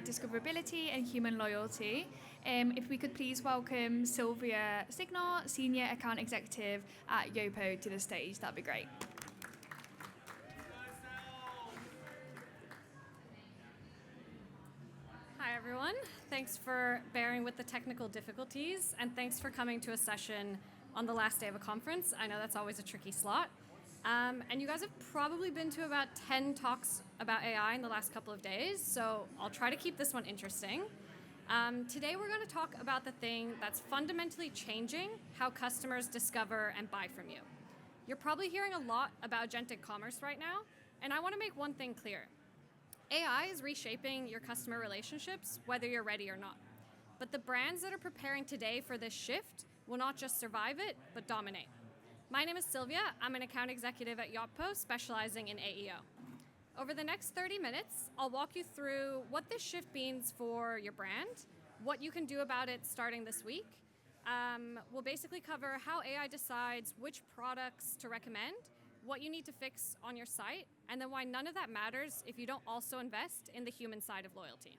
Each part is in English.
discoverability and human loyalty. If we could please welcome Silvia Signore, Senior Account Executive at Yotpo, to the stage, that'd be great. Hi everyone, thanks for bearing with the technical difficulties and thanks for coming to a session on the last day of a conference. I know that's always a tricky slot. And you guys have probably been to about 10 talks about AI in the last couple of days, so I'll try to keep this one interesting. Today we're going to talk about the thing that's fundamentally changing how customers discover and buy from you. You're probably hearing a lot about agentic commerce right now, and I want to make one thing clear. AI is reshaping your customer relationships, whether you're ready or not. But the brands that are preparing today for this shift will not just survive it, but dominate. My name is Silvia. I'm an account executive at Yotpo, specializing in AEO. Over the next 30 minutes, I'll walk you through what this shift means for your brand, what you can do about it starting this week. We'll basically cover how AI decides which products to recommend, what you need to fix on your site, and then why none of that matters if you don't also invest in the human side of loyalty.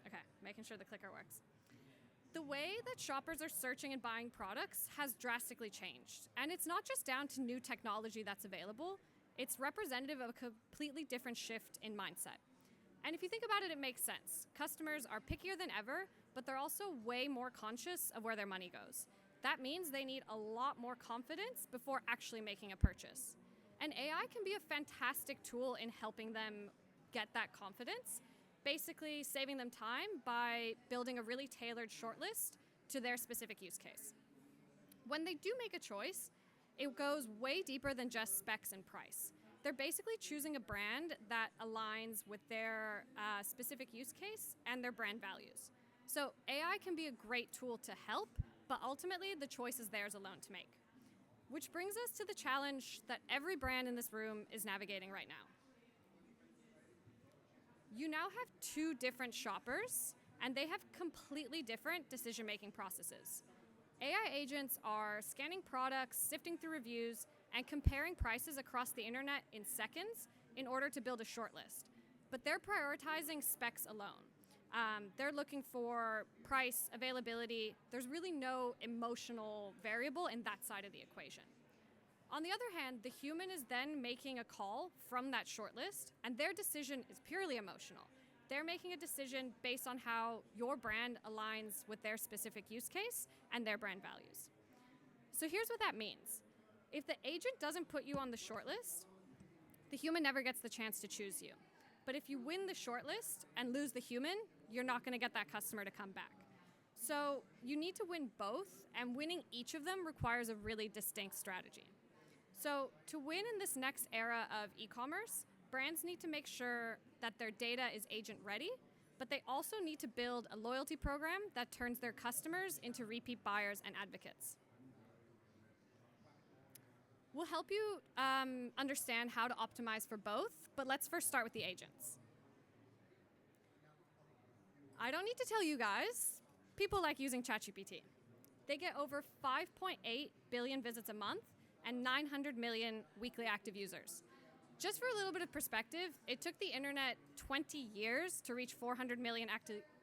Okay, making sure the clicker works. The way that shoppers are searching and buying products has drastically changed. And it's not just down to new technology that's available, it's representative of a completely different shift in mindset. And if you think about it, it makes sense. Customers are pickier than ever, but they're also way more conscious of where their money goes. That means they need a lot more confidence before actually making a purchase. And AI can be a fantastic tool in helping them get that confidence, basically saving them time by building a really tailored shortlist to their specific use case. When they do make a choice, it goes way deeper than just specs and price. They're basically choosing a brand that aligns with their specific use case and their brand values. So AI can be a great tool to help, but ultimately the choice is theirs alone to make. Which brings us to the challenge that every brand in this room is navigating right now. You now have two different shoppers, and they have completely different decision-making processes. AI agents are scanning products, sifting through reviews, and comparing prices across the internet in seconds in order to build a shortlist. But they're prioritizing specs alone. They're looking for price, availability. There's really no emotional variable in that side of the equation. On the other hand, the human is then making a call from that shortlist, and their decision is purely emotional. They're making a decision based on how your brand aligns with their specific use case and their brand values. So here's what that means. If the agent doesn't put you on the shortlist, the human never gets the chance to choose you. But if you win the shortlist and lose the human, you're not going to get that customer to come back. So you need to win both, and winning each of them requires a really distinct strategy. So to win in this next era of e-commerce, brands need to make sure that their data is agent ready, but they also need to build a loyalty program that turns their customers into repeat buyers and advocates. We'll help you understand how to optimize for both, but let's first start with the agents. I don't need to tell you guys, people like using ChatGPT. They get over 5.8 billion visits a month and 900 million weekly active users. Just for a little bit of perspective, it took the internet 20 years to reach 400 million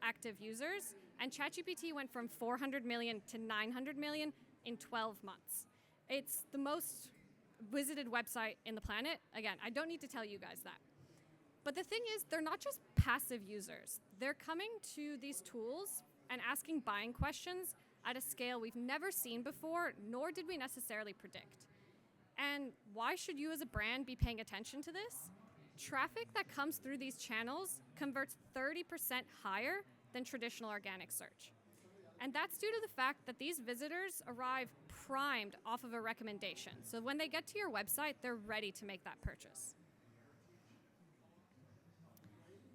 active users, and ChatGPT went from 400 million to 900 million in 12 months. It's the most visited website in the planet. Again, I don't need to tell you guys that. But the thing is, they're not just passive users. They're coming to these tools and asking buying questions at a scale we've never seen before, nor did we necessarily predict. And why should you as a brand be paying attention to this? Traffic that comes through these channels converts 30% higher than traditional organic search. And that's due to the fact that these visitors arrive primed off of a recommendation. So when they get to your website, they're ready to make that purchase.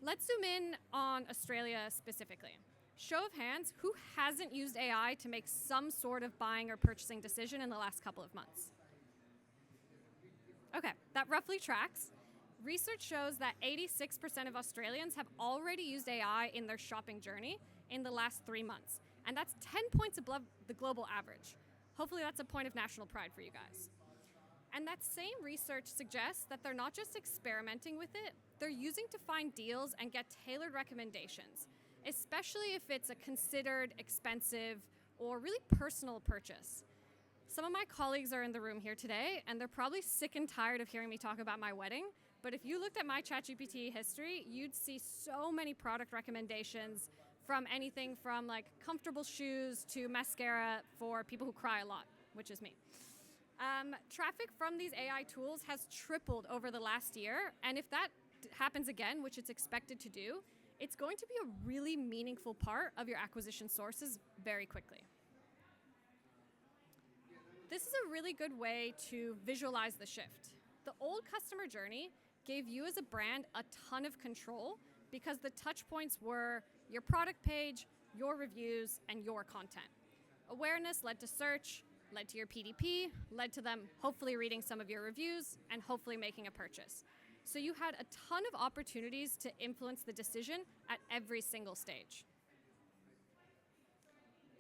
Let's zoom in on Australia specifically. Show of hands, who hasn't used AI to make some sort of buying or purchasing decision in the last couple of months? Okay, that roughly tracks. Research shows that 86% of Australians have already used AI in their shopping journey in the last 3 months. And that's 10 points above the global average. Hopefully that's a point of national pride for you guys. And that same research suggests that they're not just experimenting with it, they're using to find deals and get tailored recommendations, especially if it's a considered, expensive, or really personal purchase. Some of my colleagues are in the room here today, and they're probably sick and tired of hearing me talk about my wedding. But if you looked at my ChatGPT history, you'd see so many product recommendations from anything from like comfortable shoes to mascara for people who cry a lot, which is me. Traffic from these AI tools has tripled over the last year, and if that happens again, which it's expected to do, it's going to be a really meaningful part of your acquisition sources very quickly. This is a really good way to visualize the shift. The old customer journey gave you as a brand a ton of control because the touch points were your product page, your reviews, and your content. Awareness led to search, led to your PDP, led to them hopefully reading some of your reviews and hopefully making a purchase. So you had a ton of opportunities to influence the decision at every single stage.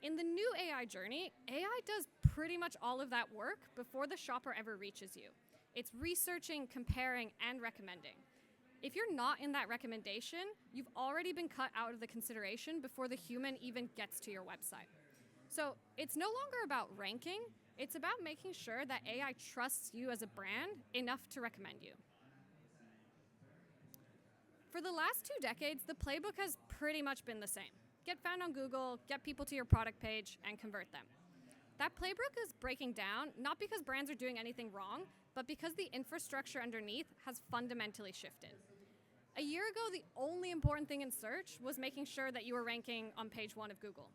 In the new AI journey, AI does pretty much all of that work before the shopper ever reaches you. It's researching, comparing, and recommending. If you're not in that recommendation, you've already been cut out of the consideration before the human even gets to your website. So it's no longer about ranking, it's about making sure that AI trusts you as a brand enough to recommend you. For the last 2 decades, the playbook has pretty much been the same. Get found on Google, get people to your product page, and convert them. That playbook is breaking down, not because brands are doing anything wrong, but because the infrastructure underneath has fundamentally shifted. A year ago, the only important thing in search was making sure that you were ranking on page 1 of Google.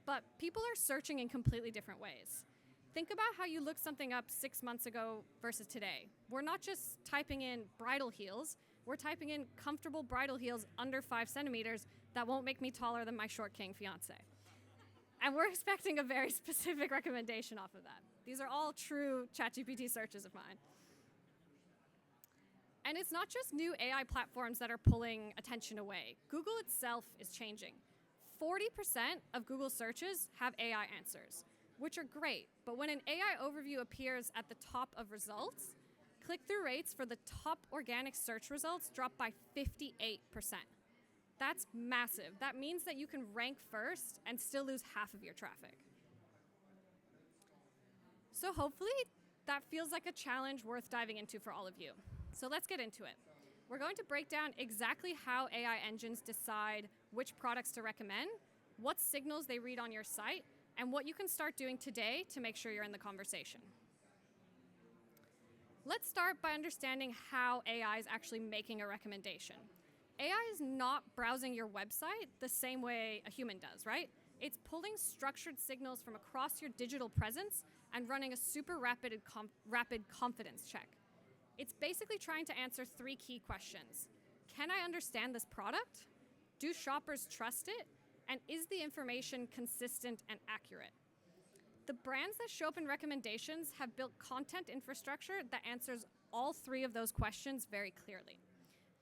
But people are searching in completely different ways. Think about how you looked something up 6 months ago versus today. We're not just typing in bridal heels, we're typing in comfortable bridal heels under 5 centimeters that won't make me taller than my short king fiance. And we're expecting a very specific recommendation off of that. These are all true ChatGPT searches of mine. And it's not just new AI platforms that are pulling attention away. Google itself is changing. 40% of Google searches have AI answers, which are great, but when an AI overview appears at the top of results, click-through rates for the top organic search results drop by 58%. That's massive. That means that you can rank first and still lose half of your traffic. So hopefully that feels like a challenge worth diving into for all of you. So let's get into it. We're going to break down exactly how AI engines decide which products to recommend, what signals they read on your site, and what you can start doing today to make sure you're in the conversation. Let's start by understanding how AI is actually making a recommendation. AI is not browsing your website the same way a human does, right? It's pulling structured signals from across your digital presence and running a super rapid confidence check. It's basically trying to answer 3 key questions. Can I understand this product? Do shoppers trust it? And is the information consistent and accurate? The brands that show up in recommendations have built content infrastructure that answers all 3 of those questions very clearly.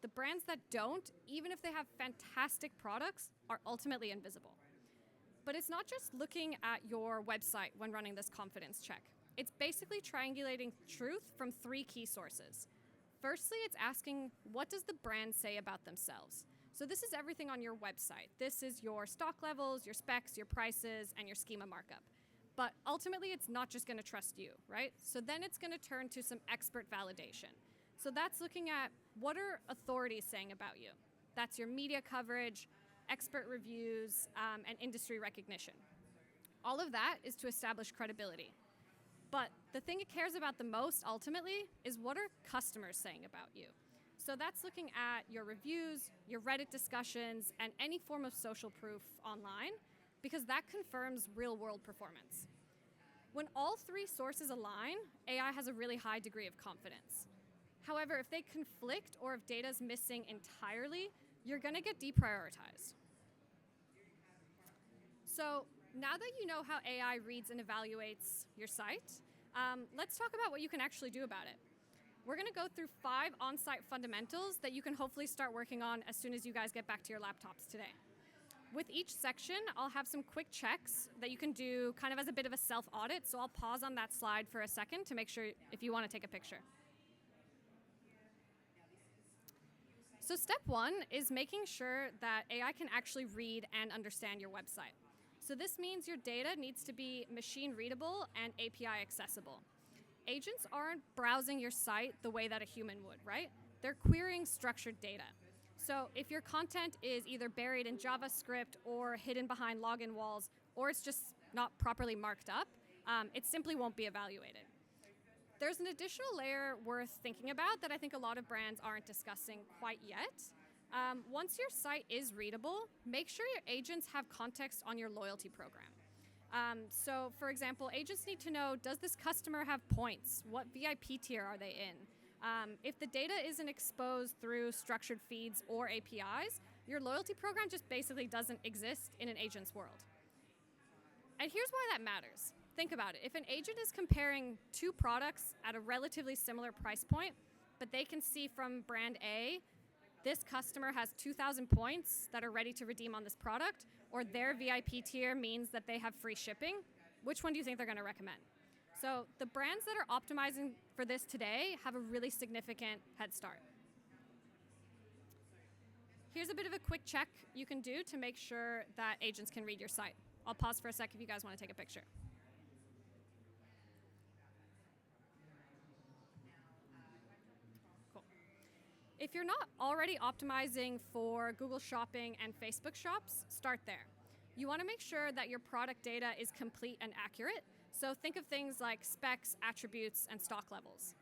The brands that don't, even if they have fantastic products, are ultimately invisible. But it's not just looking at your website when running this confidence check. It's basically triangulating truth from 3 key sources. Firstly, it's asking, what does the brand say about themselves? So this is everything on your website. This is your stock levels, your specs, your prices, and your schema markup. But ultimately, it's not just going to trust you, right? So then it's going to turn to some expert validation. So that's looking at what are authorities saying about you. That's your media coverage, expert reviews, and industry recognition. All of that is to establish credibility. But the thing it cares about the most, ultimately, is what are customers saying about you? So that's looking at your reviews, your Reddit discussions, and any form of social proof online, because that confirms real-world performance. When all 3 sources align, AI has a really high degree of confidence. However, if they conflict or if data is missing entirely, you're going to get deprioritized. So now that you know how AI reads and evaluates your site, let's talk about what you can actually do about it. We're going to go through 5 on-site fundamentals that you can hopefully start working on as soon as you guys get back to your laptops today. With each section, I'll have some quick checks that you can do kind of as a bit of a self-audit. So I'll pause on that slide for a second to make sure if you want to take a picture. So step one is making sure that AI can actually read and understand your website. So this means your data needs to be machine readable and API accessible. Agents aren't browsing your site the way that a human would, right? They're querying structured data. So if your content is either buried in JavaScript or hidden behind login walls, or it's just not properly marked up, it simply won't be evaluated. There's an additional layer worth thinking about that I think a lot of brands aren't discussing quite yet. Once your site is readable, make sure your agents have context on your loyalty program. So for example, agents need to know, does this customer have points? What VIP tier are they in? If the data isn't exposed through structured feeds or APIs, your loyalty program just basically doesn't exist in an agent's world. And here's why that matters. Think about it. If an agent is comparing two products at a relatively similar price point, but they can see from brand A, this customer has 2,000 points that are ready to redeem on this product, or their VIP tier means that they have free shipping, which one do you think they're going to recommend? So the brands that are optimizing for this today have a really significant head start. Here's a bit of a quick check you can do to make sure that agents can read your site. I'll pause for a sec if you guys want to take a picture. Cool. If you're not already optimizing for Google Shopping and Facebook Shops, start there. You want to make sure that your product data is complete and accurate. So think of things like specs, attributes, and stock levels.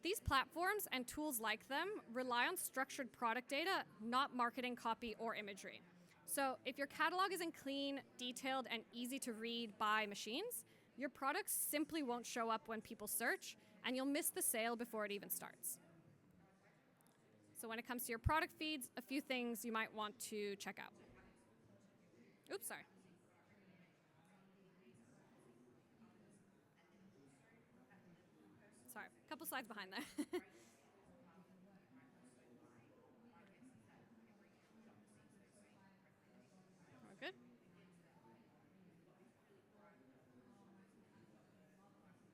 These platforms and tools like them rely on structured product data, not marketing copy or imagery. So if your catalog isn't clean, detailed, and easy to read by machines, your products simply won't show up when people search, and you'll miss the sale before it even starts. So when it comes to your product feeds, a few things you might want to check out. Oops, sorry. Sorry, a couple slides behind there. We're good?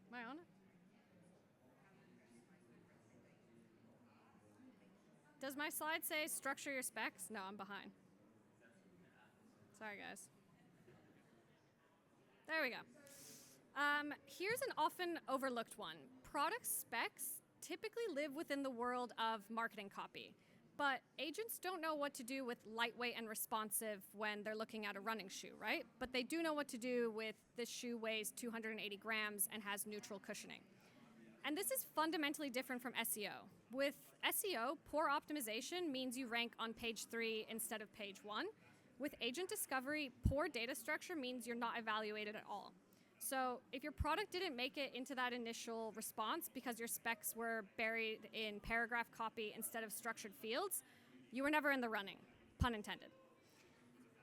Am I on it? Does my slide say structure your specs? No, I'm behind. Sorry, guys. There we go. Here's an often overlooked one. Product specs typically live within the world of marketing copy, but agents don't know what to do with lightweight and responsive when they're looking at a running shoe, right? But they do know what to do with this shoe weighs 280 grams and has neutral cushioning. And this is fundamentally different from SEO. With SEO, poor optimization means you rank on page 3 instead of page 1. With agent discovery, poor data structure means you're not evaluated at all. So if your product didn't make it into that initial response because your specs were buried in paragraph copy instead of structured fields, you were never in the running, pun intended.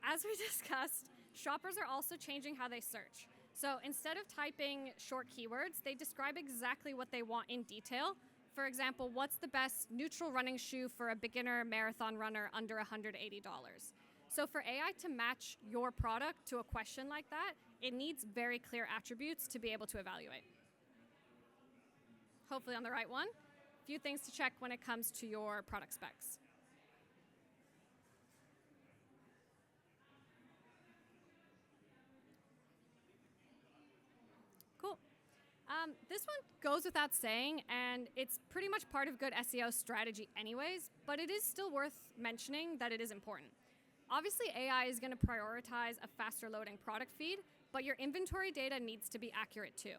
As we discussed, shoppers are also changing how they search. So instead of typing short keywords, they describe exactly what they want in detail. For example, what's the best neutral running shoe for a beginner marathon runner under $180? So for AI to match your product to a question like that, it needs very clear attributes to be able to evaluate. Hopefully on the right one. A few things to check when it comes to your product specs. Cool. This one goes without saying, and it's pretty much part of good SEO strategy anyways, but it is still worth mentioning that it is important. Obviously, AI is going to prioritize a faster loading product feed, but your inventory data needs to be accurate too.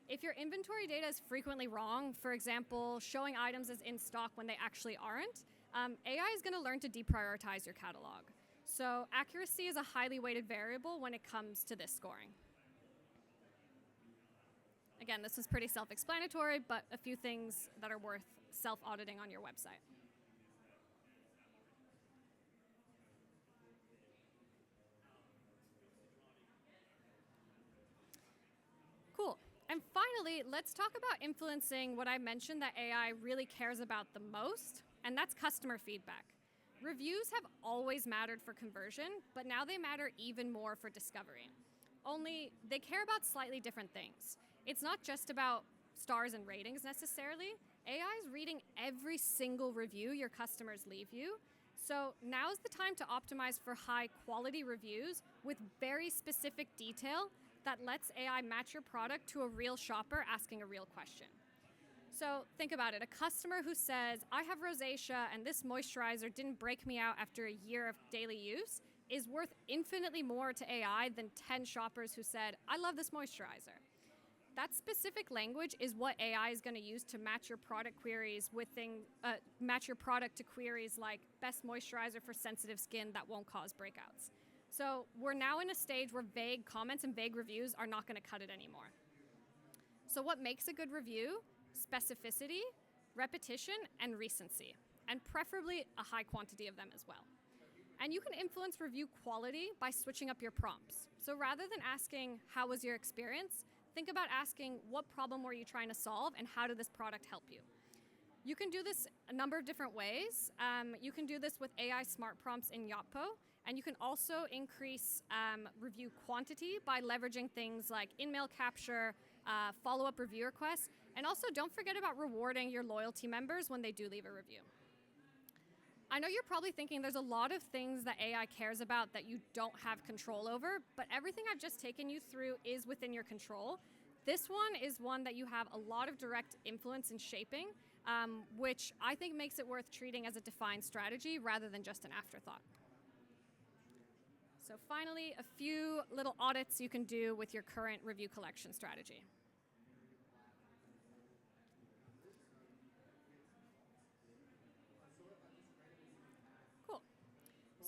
If your inventory data is frequently wrong, for example, showing items as in stock when they actually aren't, AI is going to learn to deprioritize your catalog. So accuracy is a highly weighted variable when it comes to this scoring. Again, this is pretty self-explanatory, but a few things that are worth self-auditing on your website. Cool. And finally, let's talk about influencing what I mentioned that AI really cares about the most, and that's customer feedback. Reviews have always mattered for conversion, but now they matter even more for discovery. Only they care about slightly different things. It's not just about stars and ratings necessarily. AI is reading every single review your customers leave you. So now's the time to optimize for high quality reviews with very specific detail that lets AI match your product to a real shopper asking a real question. So think about it. A customer who says, I have rosacea and this moisturizer didn't break me out after a year of daily use is worth infinitely more to AI than 10 shoppers who said, I love this moisturizer. That specific language is what AI is going to use to match your product queries with match your product to queries like best moisturizer for sensitive skin that won't cause breakouts. So we're now in a stage where vague comments and vague reviews are not going to cut it anymore. So what makes a good review? Specificity, repetition, and recency, and preferably a high quantity of them as well. And you can influence review quality by switching up your prompts. So rather than asking, how was your experience? Think about asking, what problem were you trying to solve and how did this product help you? You can do this a number of different ways. You can do this with AI smart prompts in Yotpo, and you can also increase review quantity by leveraging things like in-mail capture, follow-up review requests, and also don't forget about rewarding your loyalty members when they do leave a review. I know you're probably thinking there's a lot of things that AI cares about that you don't have control over, but everything I've just taken you through is within your control. This one is one that you have a lot of direct influence in shaping, which I think makes it worth treating as a defined strategy rather than just an afterthought. So finally, a few little audits you can do with your current review collection strategy.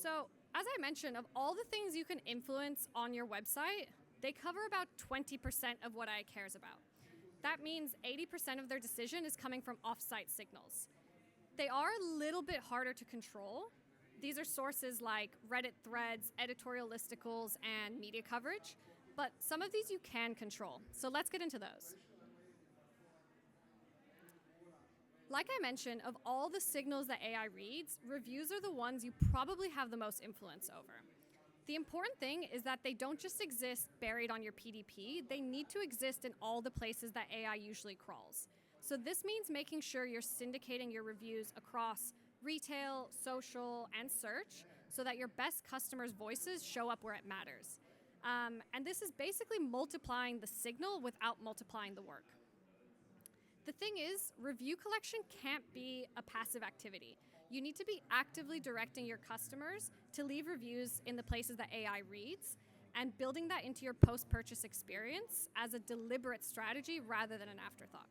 So, as I mentioned, of all the things you can influence on your website, they cover about 20% of what AI cares about. That means 80% of their decision is coming from off-site signals. They are a little bit harder to control. These are sources like Reddit threads, editorial listicles, and media coverage, but some of these you can control. So let's get into those. Like I mentioned, of all the signals that AI reads, reviews are the ones you probably have the most influence over. The important thing is that they don't just exist buried on your PDP, they need to exist in all the places that AI usually crawls. So this means making sure you're syndicating your reviews across retail, social, and search so that your best customers' voices show up where it matters. And this is basically multiplying the signal without multiplying the work. The thing is, review collection can't be a passive activity. You need to be actively directing your customers to leave reviews in the places that AI reads and building that into your post-purchase experience as a deliberate strategy rather than an afterthought.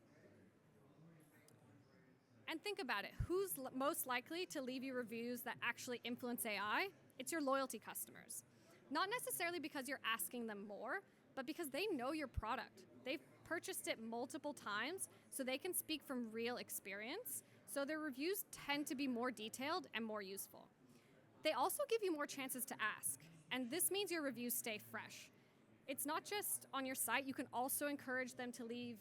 And think about it, who's most likely to leave you reviews that actually influence AI? It's your loyalty customers. Not necessarily because you're asking them more, but because they know your product. They've purchased it multiple times, so they can speak from real experience, so their reviews tend to be more detailed and more useful. They also give you more chances to ask, and this means your reviews stay fresh. It's not just on your site, you can also encourage them to leave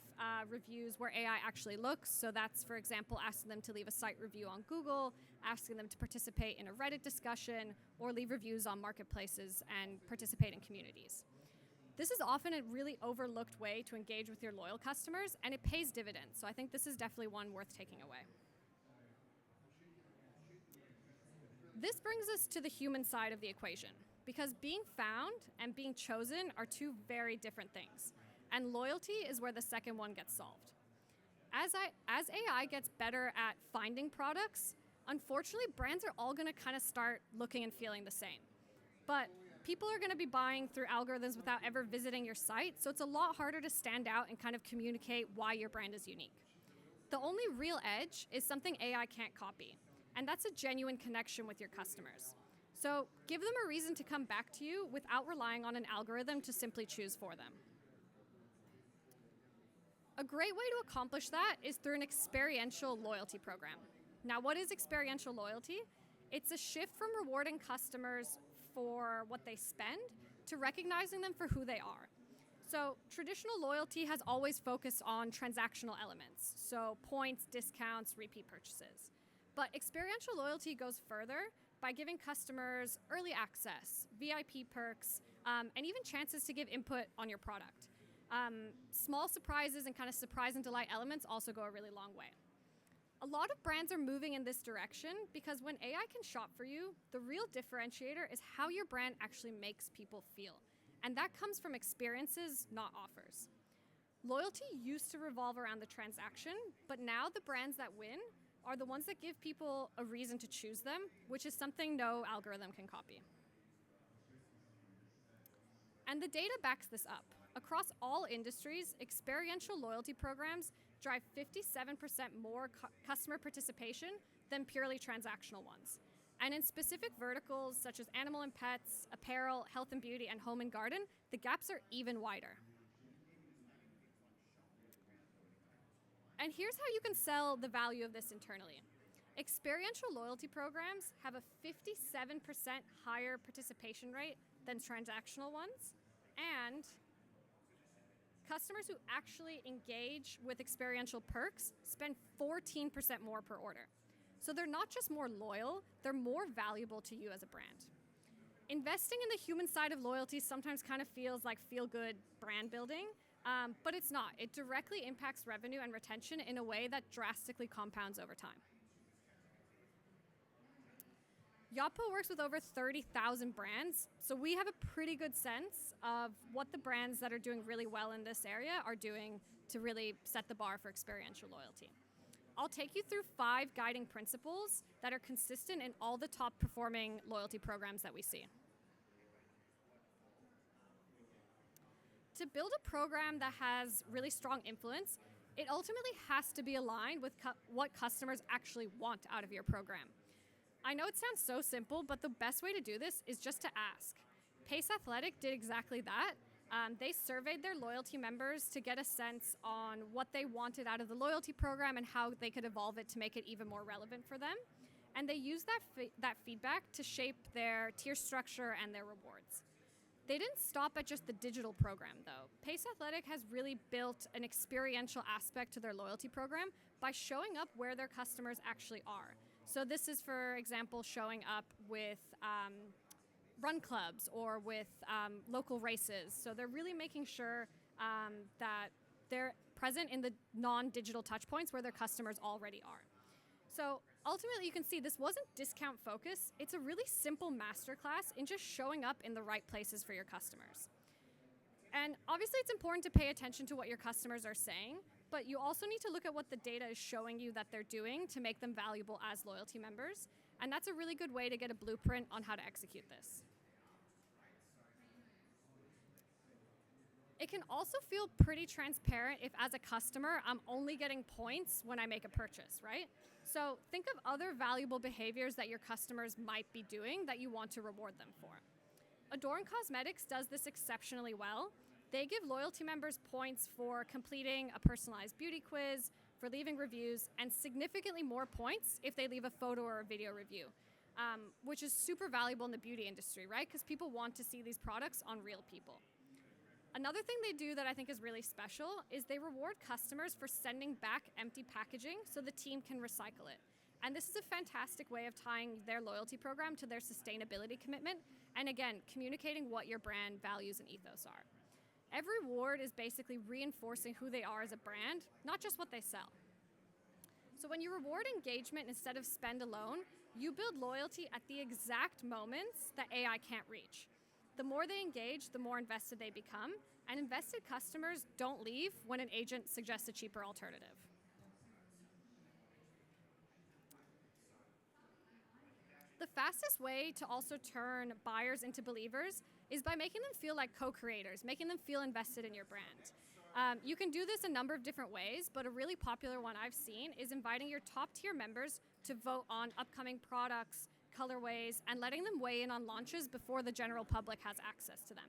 reviews where AI actually looks, so that's, for example, asking them to leave a site review on Google, asking them to participate in a Reddit discussion, or leave reviews on marketplaces and participate in communities. This is often a really overlooked way to engage with your loyal customers, and it pays dividends. So I think this is definitely one worth taking away. This brings us to the human side of the equation, because being found and being chosen are two very different things, and loyalty is where the second one gets solved. As AI gets better at finding products, unfortunately, brands are all going to kind of start looking and feeling the same. But people are going to be buying through algorithms without ever visiting your site, so it's a lot harder to stand out and kind of communicate why your brand is unique. The only real edge is something AI can't copy, and that's a genuine connection with your customers. So give them a reason to come back to you without relying on an algorithm to simply choose for them. A great way to accomplish that is through an experiential loyalty program. Now, what is experiential loyalty? It's a shift from rewarding customers for what they spend to recognizing them for who they are. So traditional loyalty has always focused on transactional elements, so points, discounts, repeat purchases. But experiential loyalty goes further by giving customers early access, VIP perks, and even chances to give input on your product. Small surprises and kind of surprise and delight elements also go a really long way. A lot of brands are moving in this direction because when AI can shop for you, the real differentiator is how your brand actually makes people feel. And that comes from experiences, not offers. Loyalty used to revolve around the transaction, but now the brands that win are the ones that give people a reason to choose them, which is something no algorithm can copy. And the data backs this up. Across all industries, experiential loyalty programs drive 57% more customer participation than purely transactional ones. And in specific verticals such as animal and pets, apparel, health and beauty, and home and garden, the gaps are even wider. And here's how you can sell the value of this internally. Experiential loyalty programs have a 57% higher participation rate than transactional ones, and customers who actually engage with experiential perks spend 14% more per order. So they're not just more loyal, they're more valuable to you as a brand. Investing in the human side of loyalty sometimes kind of feels like feel-good brand building, but it's not. It directly impacts revenue and retention in a way that drastically compounds over time. Yotpo works with over 30,000 brands, so we have a pretty good sense of what the brands that are doing really well in this area are doing to really set the bar for experiential loyalty. I'll take you through 5 guiding principles that are consistent in all the top performing loyalty programs that we see. To build a program that has really strong influence, it ultimately has to be aligned with what customers actually want out of your program. I know it sounds so simple, but the best way to do this is just to ask. Pace Athletic did exactly that. They surveyed their loyalty members to get a sense on what they wanted out of the loyalty program and how they could evolve it to make it even more relevant for them. And they used that feedback to shape their tier structure and their rewards. They didn't stop at just the digital program, though. Pace Athletic has really built an experiential aspect to their loyalty program by showing up where their customers actually are. So this is, for example, showing up with run clubs or with local races. So they're really making sure that they're present in the non-digital touchpoints where their customers already are. So ultimately, you can see this wasn't discount focus. It's a really simple masterclass in just showing up in the right places for your customers. And obviously, it's important to pay attention to what your customers are saying, but you also need to look at what the data is showing you that they're doing to make them valuable as loyalty members. And that's a really good way to get a blueprint on how to execute this. It can also feel pretty transparent if, as a customer, I'm only getting points when I make a purchase, right? So think of other valuable behaviors that your customers might be doing that you want to reward them for. Adorn Cosmetics does this exceptionally well. They give loyalty members points for completing a personalized beauty quiz, for leaving reviews, and significantly more points if they leave a photo or a video review, which is super valuable in the beauty industry, right? Because people want to see these products on real people. Another thing they do that I think is really special is they reward customers for sending back empty packaging so the team can recycle it. And this is a fantastic way of tying their loyalty program to their sustainability commitment, and again, communicating what your brand values and ethos are. Every reward is basically reinforcing who they are as a brand, not just what they sell. So when you reward engagement instead of spend alone, you build loyalty at the exact moments that AI can't reach. The more they engage, the more invested they become, and invested customers don't leave when an agent suggests a cheaper alternative. The fastest way to also turn buyers into believers is by making them feel like co-creators, making them feel invested in your brand. You can do this a number of different ways, but a really popular one I've seen is inviting your top tier members to vote on upcoming products, colorways, and letting them weigh in on launches before the general public has access to them.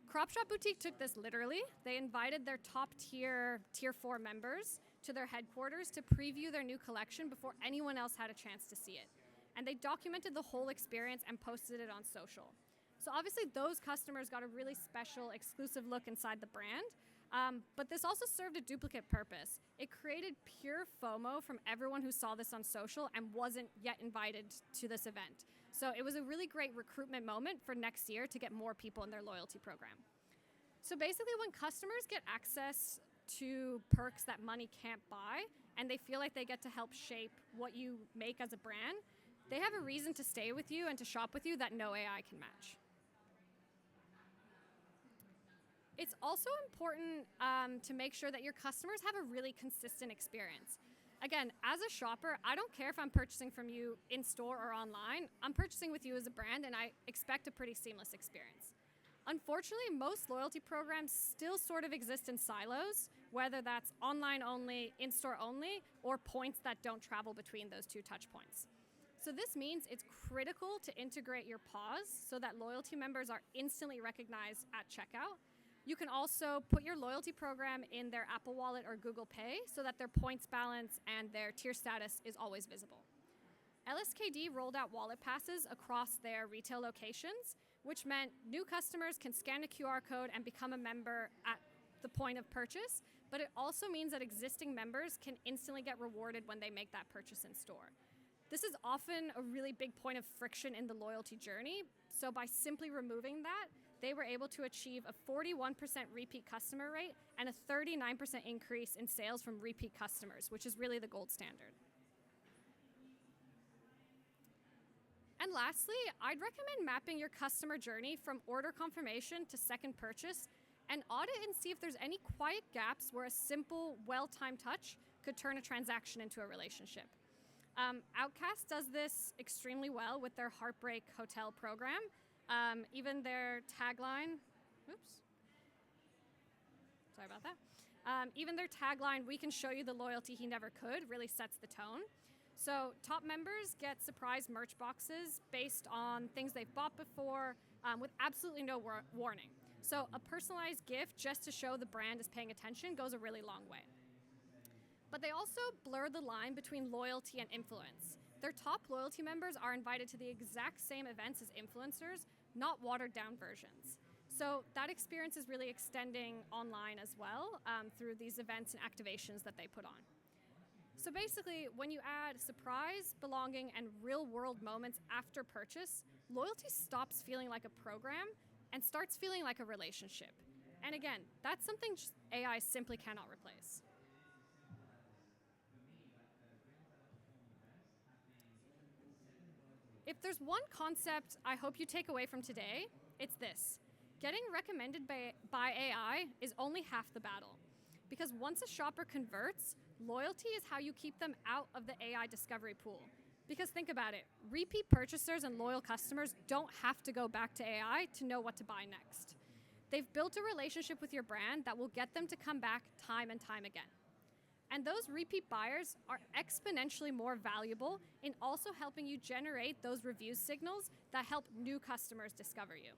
Crop Shop Boutique took this literally. They invited their top tier 4 members to their headquarters to preview their new collection before anyone else had a chance to see it. And they documented the whole experience and posted it on social. So obviously those customers got a really special exclusive look inside the brand, But this also served a duplicate purpose. It created pure FOMO from everyone who saw this on social and wasn't yet invited to this event. So it was a really great recruitment moment for next year to get more people in their loyalty program. So basically, when customers get access to perks that money can't buy, and they feel like they get to help shape what you make as a brand, they have a reason to stay with you and to shop with you that no AI can match. It's also important to make sure that your customers have a really consistent experience. Again, as a shopper, I don't care if I'm purchasing from you in store or online. I'm purchasing with you as a brand, and I expect a pretty seamless experience. Unfortunately, most loyalty programs still sort of exist in silos, whether that's online only, in-store only, or points that don't travel between those two touch points. So this means it's critical to integrate your POS so that loyalty members are instantly recognized at checkout. You can also put your loyalty program in their Apple Wallet or Google Pay so that their points balance and their tier status is always visible. LSKD rolled out wallet passes across their retail locations, which meant new customers can scan a QR code and become a member at the point of purchase, but it also means that existing members can instantly get rewarded when they make that purchase in store. This is often a really big point of friction in the loyalty journey, so by simply removing that, they were able to achieve a 41% repeat customer rate and a 39% increase in sales from repeat customers, which is really the gold standard. And lastly, I'd recommend mapping your customer journey from order confirmation to second purchase and audit and see if there's any quiet gaps where a simple, well-timed touch could turn a transaction into a relationship. Outcast does this extremely well with their Heartbreak Hotel program. Even their tagline, even their tagline, "We can show you the loyalty he never could," really sets the tone. So top members get surprise merch boxes based on things they've bought before with absolutely no warning. So a personalized gift just to show the brand is paying attention goes a really long way. But they also blur the line between loyalty and influence. Their top loyalty members are invited to the exact same events as influencers, not watered down versions. So that experience is really extending online as well through these events and activations that they put on. So basically, when you add surprise, belonging, and real-world moments after purchase, loyalty stops feeling like a program and starts feeling like a relationship. And again, that's something AI simply cannot replace. If there's one concept I hope you take away from today, it's this. Getting recommended by AI is only half the battle. Because once a shopper converts, loyalty is how you keep them out of the AI discovery pool. Because think about it, repeat purchasers and loyal customers don't have to go back to AI to know what to buy next. They've built a relationship with your brand that will get them to come back time and time again. And those repeat buyers are exponentially more valuable in also helping you generate those review signals that help new customers discover you.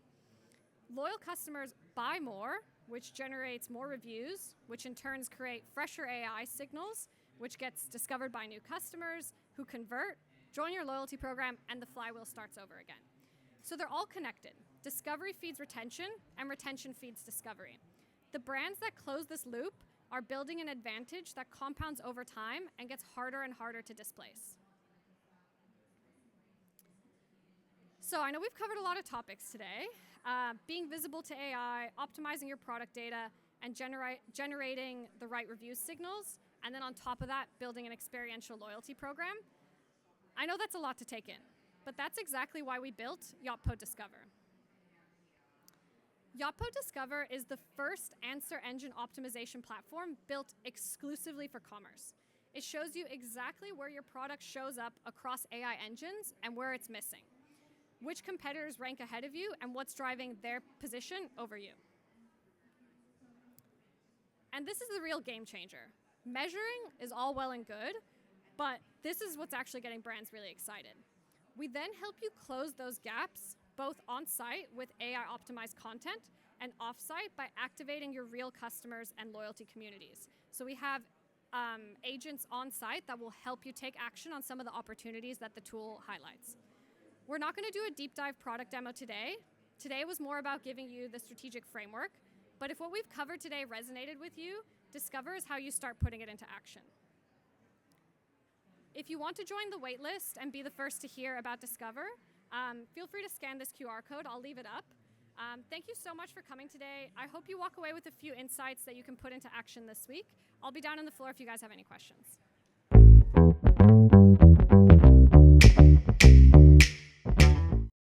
Loyal customers buy more, which generates more reviews, which in turn create fresher AI signals, which gets discovered by new customers who convert, join your loyalty program, and the flywheel starts over again. So they're all connected. Discovery feeds retention, and retention feeds discovery. The brands that close this loop are building an advantage that compounds over time and gets harder and harder to displace. So I know we've covered a lot of topics today. Being visible to AI, optimizing your product data, and generating the right review signals, and then on top of that, building an experiential loyalty program. I know that's a lot to take in, but that's exactly why we built Yotpo Discover. Yotpo Discover is the first answer engine optimization platform built exclusively for commerce. It shows you exactly where your product shows up across AI engines and where it's missing, which competitors rank ahead of you, and what's driving their position over you. And this is the real game changer. Measuring is all well and good, but this is what's actually getting brands really excited. We then help you close those gaps, both on-site with AI-optimized content and off-site by activating your real customers and loyalty communities. So we have agents on-site that will help you take action on some of the opportunities that the tool highlights. We're not going to do a deep dive product demo today. Today was more about giving you the strategic framework, But if what we've covered today resonated with you, Discover is how you start putting it into action. If you want to join the waitlist and be the first to hear about Discover, feel free to scan this QR code. I'll leave it up. Thank you so much for coming today. I hope you walk away with a few insights that you can put into action this week. I'll be down on the floor if you guys have any questions.